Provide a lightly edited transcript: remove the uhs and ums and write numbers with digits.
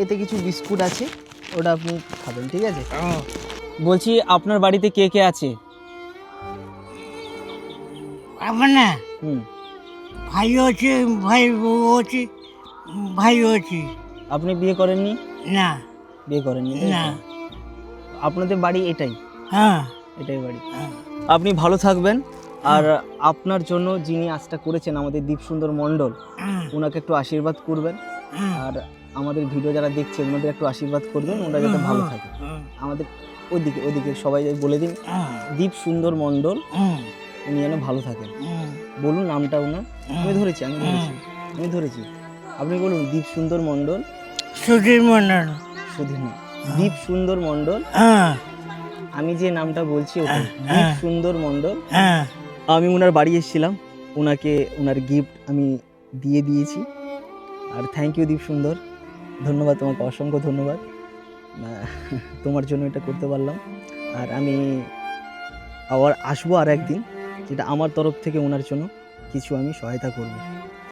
এতে কিছু বিস্কুট আছে, ওটা আপনি খাবেন, ঠিক আছে? বলছি আপনার বাড়িতে কে কে আছে? আমার না হুম। ভাই আছে, ভাই বউ আছে, ভাই আছে। আপনি বিয়ে করেননি? না বিয়ে করেননি তাই তো? না। আপনাদের বাড়ি এটাই? হ্যাঁ এটাই বাড়ি। হ্যাঁ। আপনি ভালো থাকবেন। আর আপনার জন্য যিনি আজটা করেছেন আমাদের দীপসুন্দর মণ্ডল, হ্যাঁ, ওনাকে একটু আশীর্বাদ করবেন। হ্যাঁ, আর আমাদের ভিডিও যারা দেখছে ওনাদের একটু আশীর্বাদ করবেন, ওনারা যাতে ভালো থাকে। হ্যাঁ, আমাদের ওইদিকে সবাই বলে দিন, হ্যাঁ, দীপসুন্দর মণ্ডল হ্যাঁ, উনি যেন ভালো থাকেন। হ্যাঁ। বলুন নামটা ওনার। আমি ধরেছি। আপনি বলুন দীপসুন্দর মণ্ডল। সুধীর মন্ডল। সুধীর না, দীপসুন্দর মণ্ডল। হ্যাঁ আমি যে নামটা বলছি ওটাই, হ্যাঁ। দীপসুন্দর মণ্ডল। হ্যাঁ আমি ওনার বাড়ি এসেছিলাম, ওনাকে ওনার গিফট আমি দিয়ে দিয়েছি। আর থ্যাংক ইউ দীপসুন্দর, ধন্যবাদ তোমাকে, অসংখ্য ধন্যবাদ। তোমার জন্য এটা করতে পারলাম। আর আমি আবার আসবো আর একদিন, যেটা আমার তরফ থেকে ওনার জন্য কিছু আমি সহায়তা করব।